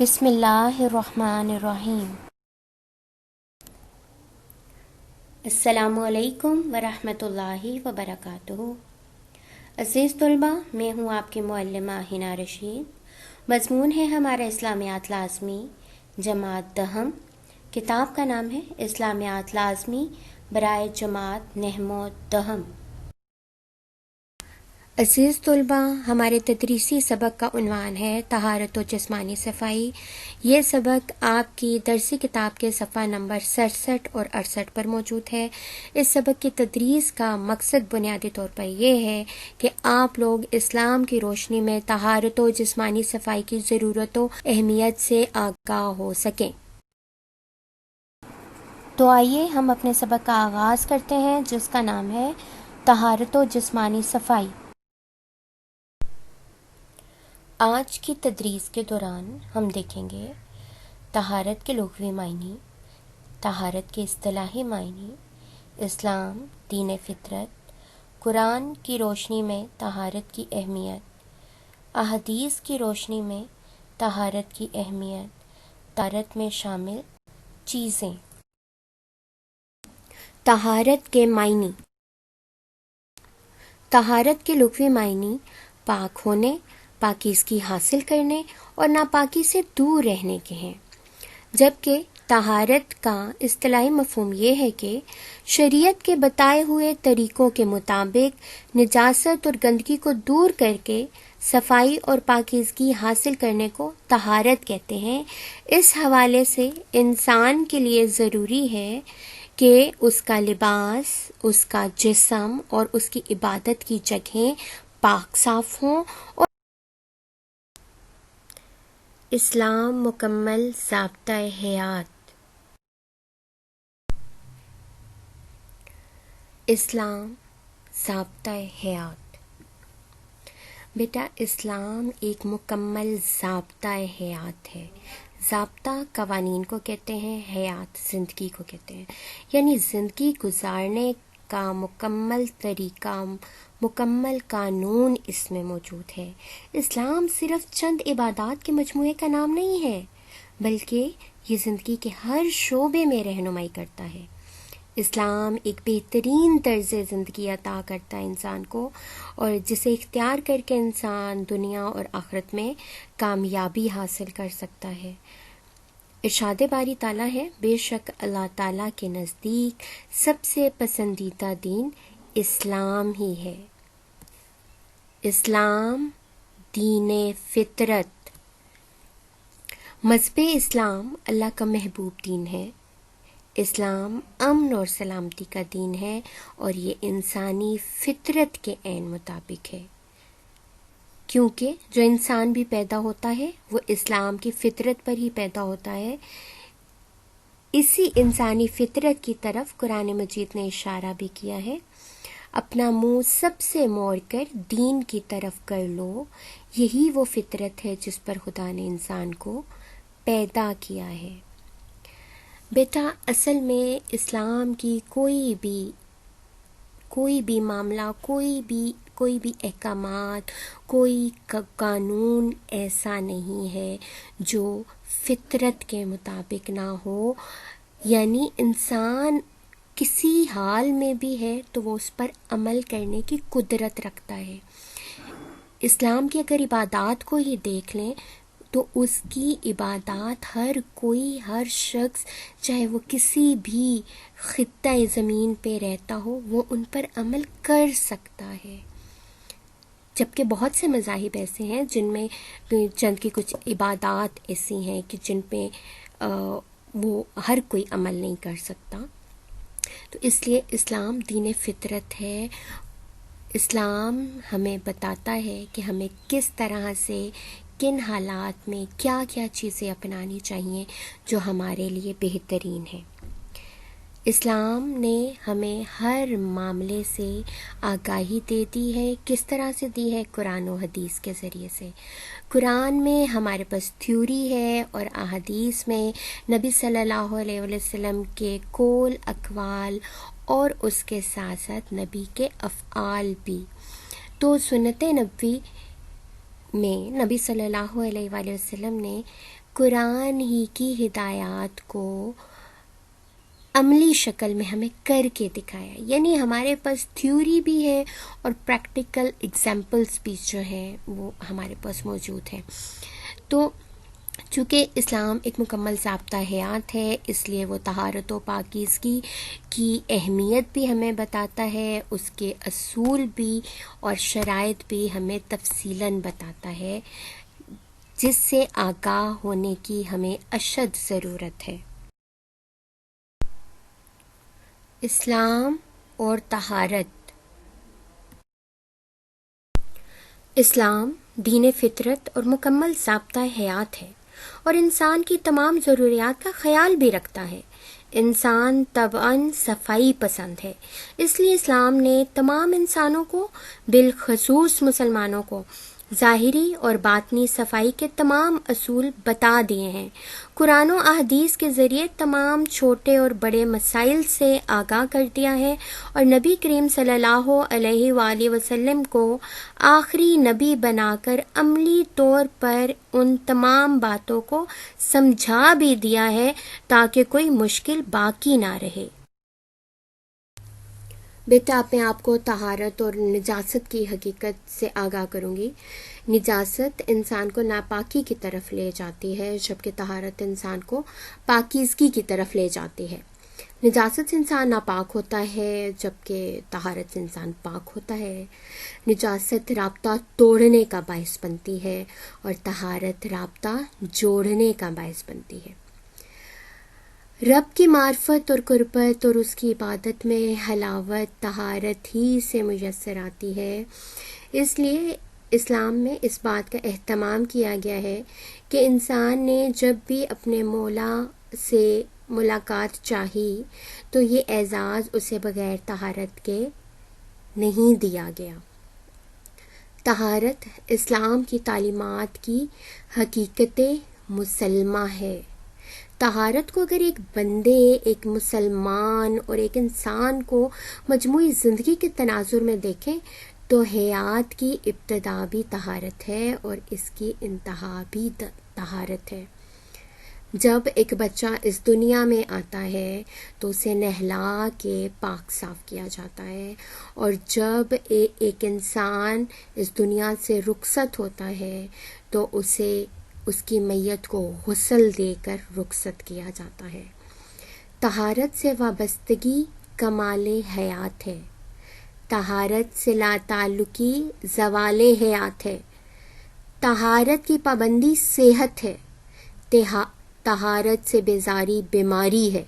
بسم اللہ الرحمن الرحیم۔ السلام علیکم ورحمۃ اللہ وبرکاتہ۔ عزیز طلباء، میں ہوں آپ کی معلمہ حنا رشید۔ مضمون ہے ہمارا اسلامیات لازمی جماعت دہم۔ کتاب کا نام ہے اسلامیات لازمی برائے جماعت نہم و دہم۔ عزیز طلباء، ہمارے تدریسی سبق کا عنوان ہے طہارت و جسمانی صفائی۔ یہ سبق آپ کی درسی کتاب کے صفحہ نمبر 67 اور 68 پر موجود ہے۔ اس سبق کی تدریس کا مقصد بنیادی طور پر یہ ہے کہ آپ لوگ اسلام کی روشنی میں طہارت و جسمانی صفائی کی ضرورت و اہمیت سے آگاہ ہو سکیں۔ تو آئیے ہم اپنے سبق کا آغاز کرتے ہیں، جس کا نام ہے طہارت و جسمانی صفائی۔ آج کی تدریس کے دوران ہم دیکھیں گے طہارت کے لغوی معنی، طہارت کے اصطلاحی معنی، اسلام دین فطرت، قرآن کی روشنی میں طہارت کی اہمیت، احادیث کی روشنی میں طہارت کی اہمیت، طہارت میں شامل چیزیں۔ طہارت کے معنی۔ طہارت کے لغوی معنی پاک ہونے، پاکیزگی حاصل کرنے اور ناپاکی سے دور رہنے کے ہیں، جبکہ طہارت کا اصطلاحی مفہوم یہ ہے کہ شریعت کے بتائے ہوئے طریقوں کے مطابق نجاست اور گندگی کو دور کر کے صفائی اور پاکیزگی حاصل کرنے کو طہارت کہتے ہیں۔ اس حوالے سے انسان کے لیے ضروری ہے کہ اس کا لباس، اس کا جسم اور اس کی عبادت کی جگہیں پاک صاف ہوں۔ اور اسلام مکمل ضابطہ حیات۔ اسلام ضابطہ حیات۔ بیٹا، اسلام ایک مکمل ضابطہ حیات ہے۔ ضابطہ قوانین کو کہتے ہیں، حیات زندگی کو کہتے ہیں، یعنی زندگی گزارنے کا مکمل طریقہ، مکمل قانون اس میں موجود ہے۔ اسلام صرف چند عبادات کے مجموعے کا نام نہیں ہے، بلکہ یہ زندگی کے ہر شعبے میں رہنمائی کرتا ہے۔ اسلام ایک بہترین طرز زندگی عطا کرتا ہے انسان کو، اور جسے اختیار کر کے انسان دنیا اور آخرت میں کامیابی حاصل کر سکتا ہے۔ ارشاد باری تعالیٰ ہے، بے شک اللہ تعالیٰ کے نزدیک سب سے پسندیدہ دین اسلام ہی ہے۔ اسلام دین فطرت۔ مذہب اسلام اللہ کا محبوب دین ہے۔ اسلام امن اور سلامتی کا دین ہے، اور یہ انسانی فطرت کے عین مطابق ہے، کیونکہ جو انسان بھی پیدا ہوتا ہے وہ اسلام کی فطرت پر ہی پیدا ہوتا ہے۔ اسی انسانی فطرت کی طرف قرآن مجید نے اشارہ بھی کیا ہے، اپنا منہ سب سے موڑ کر دین کی طرف کر لو، یہی وہ فطرت ہے جس پر خدا نے انسان کو پیدا کیا ہے۔ بیٹا، اصل میں اسلام کی کوئی بھی معاملہ، کوئی بھی احکامات، کوئی قانون ایسا نہیں ہے جو فطرت کے مطابق نہ ہو، یعنی انسان کسی حال میں بھی ہے تو وہ اس پر عمل کرنے کی قدرت رکھتا ہے۔ اسلام کی اگر عبادات کو ہی دیکھ لیں تو اس کی عبادات ہر شخص، چاہے وہ کسی بھی خطہ زمین پہ رہتا ہو، وہ ان پر عمل کر سکتا ہے، جبکہ بہت سے مذاہب ایسے ہیں جن میں چند کی کچھ عبادات ایسی ہیں کہ جن پہ وہ ہر کوئی عمل نہیں کر سکتا۔ تو اس لیے اسلام دین فطرت ہے۔ اسلام ہمیں بتاتا ہے کہ ہمیں کس طرح سے، کن حالات میں کیا کیا چیزیں اپنانی چاہیے جو ہمارے لیے بہترین ہیں۔ اسلام نے ہمیں ہر معاملے سے آگاہی دے دی ہے۔ کس طرح سے دی ہے؟ قرآن و حدیث کے ذریعے سے۔ قرآن میں ہمارے پاس تھیوری ہے، اور احادیث میں نبی صلی اللہ علیہ وسلم کے قول، اقوال اور اس کے ساتھ ساتھ نبی کے افعال بھی۔ تو سنت نبوی میں نبی صلی اللہ علیہ وآلہ وسلم نے قرآن ہی کی ہدایات کو عملی شکل میں ہمیں کر کے دکھایا. یعنی ہمارے پاس تھیوری بھی ہے اور پریکٹیکل ایگزامپلس بھی جو ہیں وہ ہمارے پاس موجود ہیں. تو چونکہ اسلام ایک مکمل ضابطہ حیات ہے، اس لیے وہ طہارت و پاکیزگی کی اہمیت بھی ہمیں بتاتا ہے، اس کے اصول بھی اور شرائط بھی ہمیں تفصیلاً بتاتا ہے، جس سے آگاہ ہونے کی ہمیں اشد ضرورت ہے. اسلام اور طہارت. اسلام دین فطرت اور مکمل ضابطہ حیات ہے اور انسان کی تمام ضروریات کا خیال بھی رکھتا ہے. انسان طبعاً صفائی پسند ہے، اس لیے اسلام نے تمام انسانوں کو، بالخصوص مسلمانوں کو، ظاہری اور باطنی صفائی کے تمام اصول بتا دیے ہیں. قرآن و احادیث کے ذریعے تمام چھوٹے اور بڑے مسائل سے آگاہ کر دیا ہے اور نبی کریم صلی اللہ علیہ وآلہ وسلم کو آخری نبی بنا کر عملی طور پر ان تمام باتوں کو سمجھا بھی دیا ہے تاکہ کوئی مشکل باقی نہ رہے. بیٹا اب میں آپ کو طہارت اور نجاست کی حقیقت سے آگاہ کروں گی. نجاست انسان کو ناپاکی کی طرف لے جاتی ہے، جبکہ طہارت انسان کو پاکیزگی کی طرف لے جاتی ہے. نجاست سے انسان ناپاک ہوتا ہے، جبکہ طہارت سے انسان پاک ہوتا ہے. نجاست رابطہ توڑنے کا باعث بنتی ہے اور طہارت رابطہ جوڑنے کا باعث بنتی ہے. رب کی معرفت اور قربت اور اس کی عبادت میں حلاوت طہارت ہی سے میسر آتی ہے. اس لیے اسلام میں اس بات کا اہتمام کیا گیا ہے کہ انسان نے جب بھی اپنے مولا سے ملاقات چاہی تو یہ اعزاز اسے بغیر طہارت کے نہیں دیا گیا. طہارت اسلام کی تعلیمات کی حقیقت مسلمہ ہے. طہارت کو اگر ایک بندے، ایک مسلمان اور ایک انسان کو مجموعی زندگی کے تناظر میں دیکھیں تو حیات کی ابتدا بھی طہارت ہے اور اس کی انتہا بھی طہارت ہے. جب ایک بچہ اس دنیا میں آتا ہے تو اسے نہلا کے پاک صاف کیا جاتا ہے، اور جب ایک انسان اس دنیا سے رخصت ہوتا ہے تو اسے اس کی میت کو غسل دے کر رخصت کیا جاتا ہے. طہارت سے وابستگی کمال حیات ہے. طہارت سے لا تعلقی زوال حیات ہے. طہارت کی پابندی صحت ہے. طہارت سے بیزاری بیماری ہے.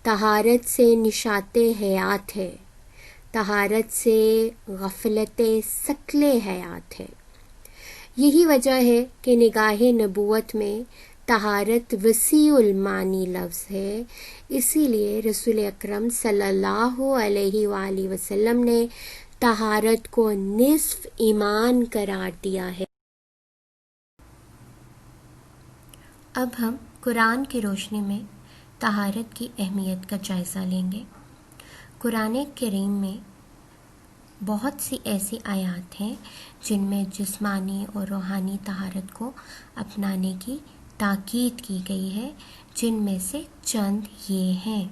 طہارت سے نشاط حیات ہے. طہارت سے غفلت ثقل حیات ہے. یہی وجہ ہے کہ نگاہ نبوت میں طہارت وسیع المعنی لفظ ہے. اسی لیے رسول اکرم صلی اللہ علیہ وآلہ وسلم نے طہارت کو نصف ایمان قرار دیا ہے. اب ہم قرآن کی روشنی میں طہارت کی اہمیت کا جائزہ لیں گے. قرآن کریم میں بہت سی ایسی آیات ہیں جن میں جسمانی اور روحانی طہارت کو اپنانے کی تاکید کی گئی ہے، جن میں سے چند یہ ہیں.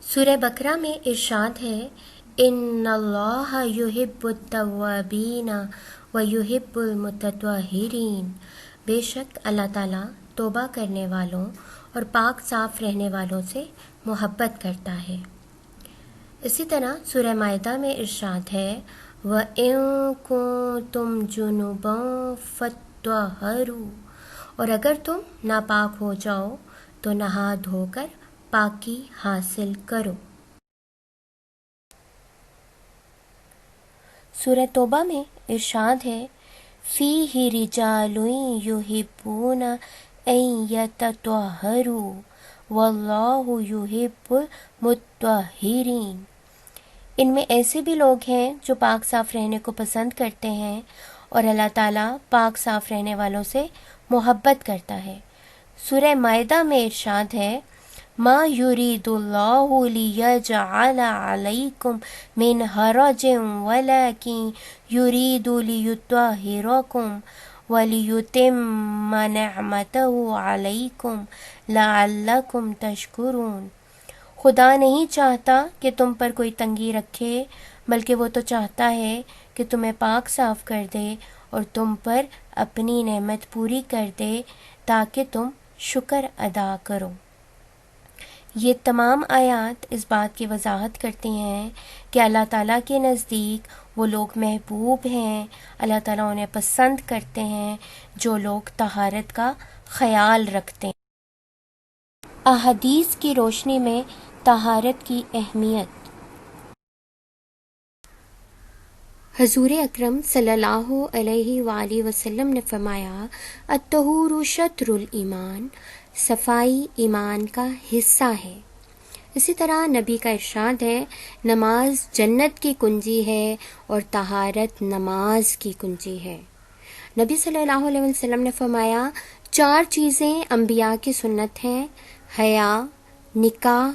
سورہ بقرہ میں ارشاد ہے، ان اللہ یحب التوابین ویحب المتطہرین. بے شک اللہ تعالیٰ توبہ کرنے والوں اور پاک صاف رہنے والوں سے محبت کرتا ہے. اسی طرح سورہ مائدہ میں ارشاد ہے، وَإِن كُنتُمْ جُنُبًا فَاطَّهَّرُوا. اور اگر تم ناپاک ہو جاؤ تو نہا دھو کر پاکی حاصل کرو. سورہ توبہ میں ارشاد ہے، فِيهِ رِجَالٌ يُحِبُّونَ أَن يَتَطَہَّرُوا وَاللَّهُ يُحِبُّ الْمُطَّہِّرِينَ. ان میں ایسے بھی لوگ ہیں جو پاک صاف رہنے کو پسند کرتے ہیں اور اللہ تعالیٰ پاک صاف رہنے والوں سے محبت کرتا ہے. سورہ مائدہ میں ارشاد ہے، ما یرید اللہ لیجعل علیکم من حرج ولکن یرید لیطہرکم وَلِيُتِمَّ نِعْمَتَهُ عَلَيْكُمْ لَعَلَّكُمْ تَشْكُرُونَ۔ خدا نہیں چاہتا کہ تم پر کوئی تنگی رکھے، بلکہ وہ تو چاہتا ہے کہ تمہیں پاک صاف کر دے اور تم پر اپنی نعمت پوری کر دے تاکہ تم شکر ادا کرو۔ یہ تمام آیات اس بات کی وضاحت کرتی ہیں کہ اللہ تعالیٰ کے نزدیک وہ لوگ محبوب ہیں، اللہ تعالیٰ انہیں پسند کرتے ہیں جو لوگ طہارت کا خیال رکھتے ہیں۔ احادیث کی روشنی میں طہارت کی اہمیت۔ حضور اکرم صلی اللہ علیہ وآلہ وسلم نے فرمایا، الطہور شطر الایمان، صفائی ایمان کا حصہ ہے۔ اسی طرح نبی کا ارشاد ہے، نماز جنت کی کنجی ہے اور طہارت نماز کی کنجی ہے۔ نبی صلی اللہ علیہ وسلم نے فرمایا، 4 چیزیں انبیاء کی سنت ہیں: حیا، نکاح،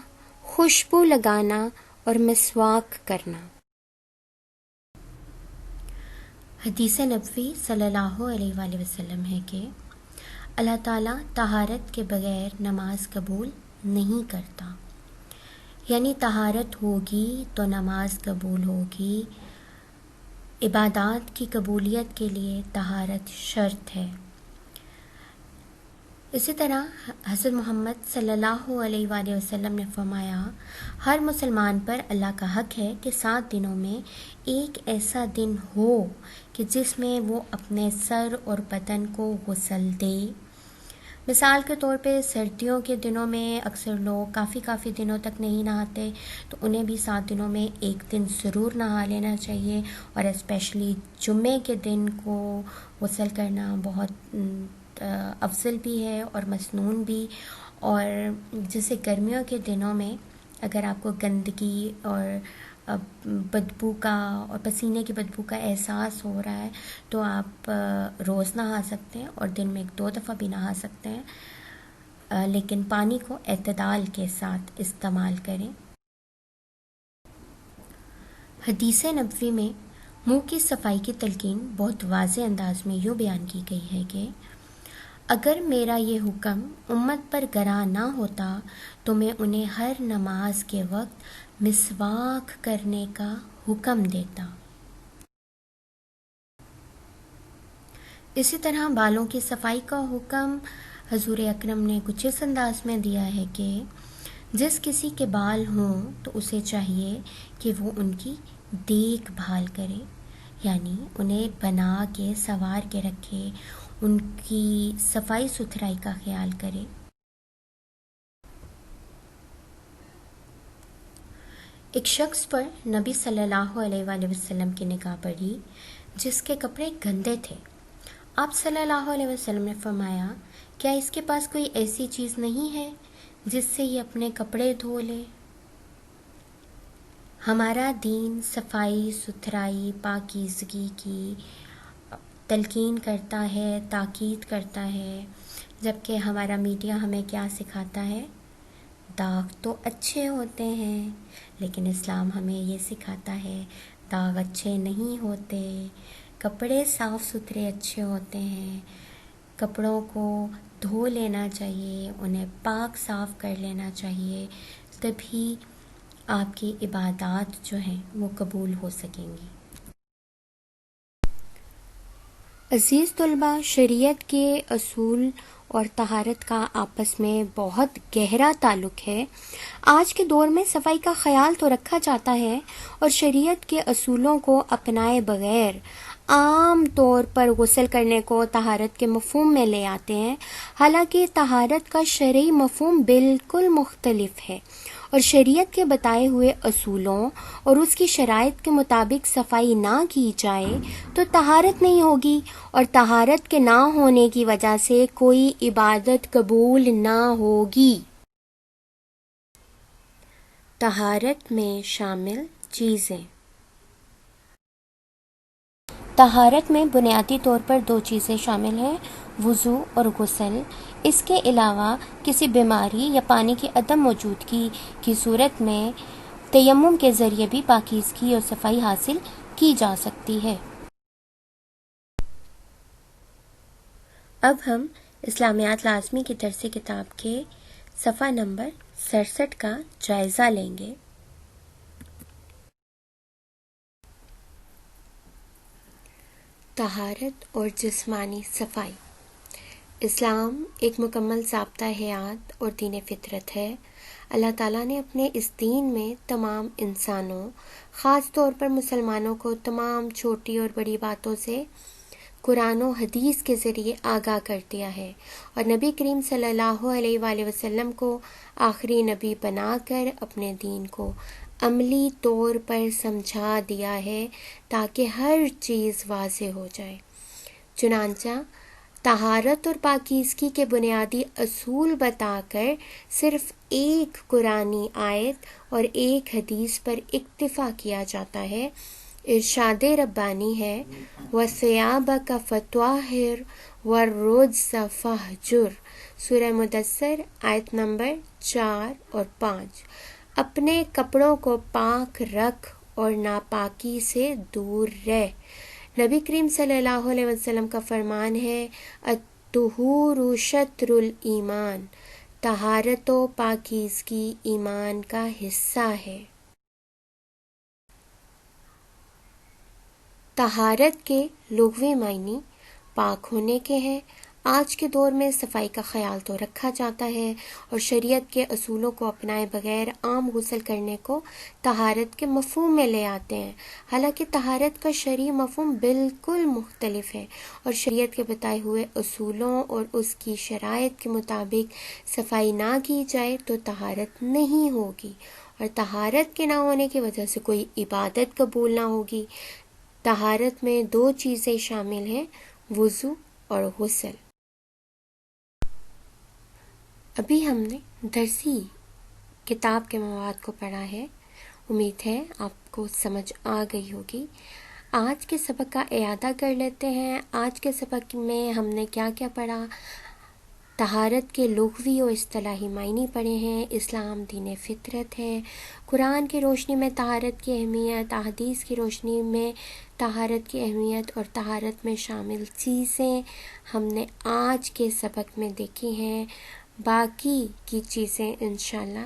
خوشبو لگانا اور مسواک کرنا۔ حدیث نبوی صلی اللہ علیہ وآلہ وسلم ہے کہ اللہ تعالیٰ طہارت کے بغیر نماز قبول نہیں کرتا، یعنی طہارت ہوگی تو نماز قبول ہوگی۔ عبادات کی قبولیت کے لیے طہارت شرط ہے۔ اسی طرح حضرت محمد صلی اللہ علیہ وآلہ وسلم نے فرمایا، ہر مسلمان پر اللہ کا حق ہے کہ 7 دنوں میں ایک ایسا دن ہو کہ جس میں وہ اپنے سر اور بدن کو غسل دے۔ مثال کے طور پہ سردیوں کے دنوں میں اکثر لوگ کافی دنوں تک نہیں نہاتے، تو انہیں بھی 7 دنوں میں ایک دن ضرور نہا لینا چاہیے، اور اسپیشلی جمعے کے دن کو غسل کرنا بہت افضل بھی ہے اور مسنون بھی۔ اور جیسے گرمیوں کے دنوں میں اگر آپ کو گندگی اور بدبو کا اور پسینے کی بدبو کا احساس ہو رہا ہے تو آپ روز نہا سکتے ہیں اور دن میں 1-2 دفعہ بھی نہا سکتے ہیں، لیکن پانی کو اعتدال کے ساتھ استعمال کریں۔ حدیث نبوی میں منہ کی صفائی کی تلقین بہت واضح انداز میں یوں بیان کی گئی ہے کہ اگر میرا یہ حکم امت پر گراں نہ ہوتا تو میں انہیں ہر نماز کے وقت مسواک کرنے کا حکم دیتا۔ اسی طرح بالوں کی صفائی کا حکم حضور اکرم نے کچھ اس انداز میں دیا ہے کہ جس کسی کے بال ہوں تو اسے چاہیے کہ وہ ان کی دیکھ بھال کرے، یعنی انہیں بنا کے سنوار کے رکھے، ان کی صفائی ستھرائی کا خیال کرے۔ ایک شخص پر نبی صلی اللہ علیہ وآلہ وسلم کی نگاہ پڑی جس کے کپڑے گندے تھے۔ آپ صلی اللہ علیہ وسلم نے فرمایا، کیا اس کے پاس کوئی ایسی چیز نہیں ہے جس سے یہ اپنے کپڑے دھو لے؟ ہمارا دین صفائی ستھرائی پاکیزگی کی تلقین کرتا ہے، تاکید کرتا ہے، جبکہ ہمارا میڈیا ہمیں کیا سکھاتا ہے؟ داغ تو اچھے ہوتے ہیں، لیکن اسلام ہمیں یہ سکھاتا ہے داغ اچھے نہیں ہوتے، کپڑے صاف ستھرے اچھے ہوتے ہیں، کپڑوں کو دھو لینا چاہیے، انہیں پاک صاف کر لینا چاہیے، تبھی آپ کی عبادات جو ہیں وہ قبول ہو سکیں گی۔ عزیز طلباء، شریعت کے اصول اور طہارت کا آپس میں بہت گہرا تعلق ہے۔ آج کے دور میں صفائی کا خیال تو رکھا جاتا ہے اور شریعت کے اصولوں کو اپنائے بغیر عام طور پر غسل کرنے کو طہارت کے مفہوم میں لے آتے ہیں، حالانکہ طہارت کا شرعی مفہوم بالکل مختلف ہے، اور شریعت کے بتائے ہوئے اصولوں اور اس کی شرائط کے مطابق صفائی نہ کی جائے تو طہارت نہیں ہوگی، اور طہارت کے نہ ہونے کی وجہ سے کوئی عبادت قبول نہ ہوگی۔ طہارت میں شامل چیزیں۔ طہارت میں بنیادی طور پر 2 چیزیں شامل ہیں، وضو اور غسل۔ اس کے علاوہ کسی بیماری یا پانی کی عدم موجودگی کی صورت میں تیمم کے ذریعے بھی پاکیزگی اور صفائی حاصل کی جا سکتی ہے۔ اب ہم اسلامیات لازمی کی درس کتاب کے صفحہ نمبر 67 کا جائزہ لیں گے۔ طہارت اور جسمانی صفائی۔ اسلام ایک مکمل ضابطہ حیات اور دین فطرت ہے۔ اللہ تعالیٰ نے اپنے اس دین میں تمام انسانوں، خاص طور پر مسلمانوں کو تمام چھوٹی اور بڑی باتوں سے قرآن و حدیث کے ذریعے آگاہ کر دیا ہے، اور نبی کریم صلی اللہ علیہ وآلہ وسلم کو آخری نبی بنا کر اپنے دین کو عملی طور پر سمجھا دیا ہے تاکہ ہر چیز واضح ہو جائے۔ چنانچہ طہارت اور پاکیزگی کے بنیادی اصول بتا کر صرف ایک قرآنی آیت اور ایک حدیث پر اکتفا کیا جاتا ہے۔ ارشاد ربانی ہے وَثِيَابَكَ فَطَهِّرْ وَالرُّجْزَ فَاهْجُرْ، سورہ مدثر آیت نمبر 4 اور 5۔ اپنے کپڑوں کو پاک رکھ اور ناپاکی سے دور رہ۔ نبی کریم صلی اللہ علیہ وسلم کا فرمان ہے الطہور شطر الایمان، طہارت و پاکیزگی ایمان کا حصہ ہے۔ طہارت کے لغوی معنی پاک ہونے کے ہیں۔ آج کے دور میں صفائی کا خیال تو رکھا جاتا ہے اور شریعت کے اصولوں کو اپنائے بغیر عام غسل کرنے کو طہارت کے مفہوم میں لے آتے ہیں، حالانکہ طہارت کا شرعی مفہوم بالکل مختلف ہے، اور شریعت کے بتائے ہوئے اصولوں اور اس کی شرائط کے مطابق صفائی نہ کی جائے تو طہارت نہیں ہوگی، اور طہارت کے نہ ہونے کی وجہ سے کوئی عبادت قبول نہ ہوگی۔ طہارت میں 2 چیزیں شامل ہیں، وضو اور غسل۔ ابھی ہم نے درسی کتاب کے مواد کو پڑھا ہے، امید ہے آپ کو سمجھ آ گئی ہوگی۔ آج کے سبق کا اعادہ کر لیتے ہیں۔ آج کے سبق میں ہم نے کیا کیا پڑھا؟ طہارت کے لغوی و اصطلاحی معنی پڑھے ہیں، اسلام دین فطرت ہے، قرآن کی روشنی میں طہارت کی اہمیت، احادیث کی روشنی میں طہارت کی اہمیت اور طہارت میں شامل چیزیں ہم نے آج کے سبق میں دیکھی ہیں۔ باقی کی چیزیں انشاءاللہ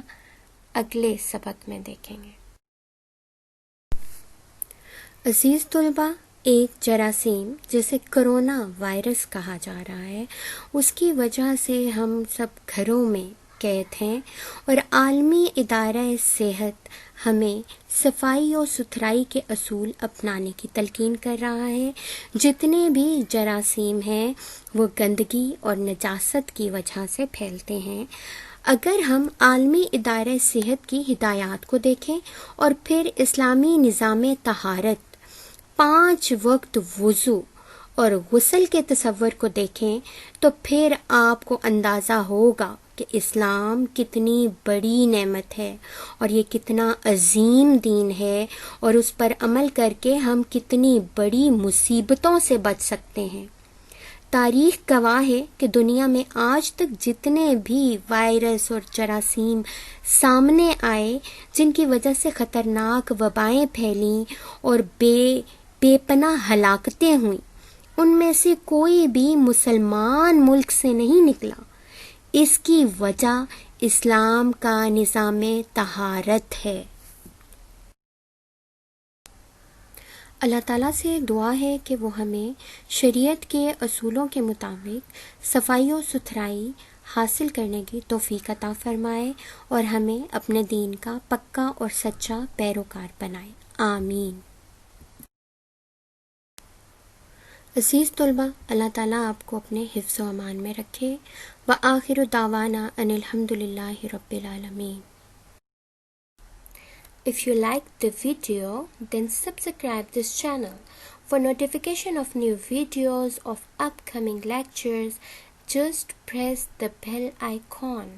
اگلے سبق میں دیکھیں گے۔ عزیز طلبہ، ایک جراثیم جسے کرونا وائرس کہا جا رہا ہے، اس کی وجہ سے ہم سب گھروں میں قید ہیں، اور عالمی ادارہ صحت ہمیں صفائی اور ستھرائی کے اصول اپنانے کی تلقین کر رہا ہے۔ جتنے بھی جراثیم ہیں وہ گندگی اور نجاست کی وجہ سے پھیلتے ہیں۔ اگر ہم عالمی ادارہ صحت کی ہدایات کو دیکھیں اور پھر اسلامی نظام طہارت، 5 وقت وضو اور غسل کے تصور کو دیکھیں تو پھر آپ کو اندازہ ہوگا کہ اسلام کتنی بڑی نعمت ہے اور یہ کتنا عظیم دین ہے، اور اس پر عمل کر کے ہم کتنی بڑی مصیبتوں سے بچ سکتے ہیں۔ تاریخ گواہ ہے کہ دنیا میں آج تک جتنے بھی وائرس اور جراثیم سامنے آئے جن کی وجہ سے خطرناک وبائیں پھیلیں اور بے پناہ ہلاکتیں ہوئیں، ان میں سے کوئی بھی مسلمان ملک سے نہیں نکلا۔ اس کی وجہ اسلام کا نظام طہارت ہے۔ اللہ تعالیٰ سے دعا ہے کہ وہ ہمیں شریعت کے اصولوں کے مطابق صفائی و ستھرائی حاصل کرنے کی توفیق عطا فرمائے اور ہمیں اپنے دین کا پکا اور سچا پیروکار بنائے، آمین۔ عزیز طلبہ، اللہ تعالیٰ آپ کو اپنے حفظ و امان میں رکھے۔ وآخر دعوانا ان الحمد للہ رب العالمین۔ If you liked the video, then subscribe this channel. For notification of new videos of upcoming lectures, just press the bell icon.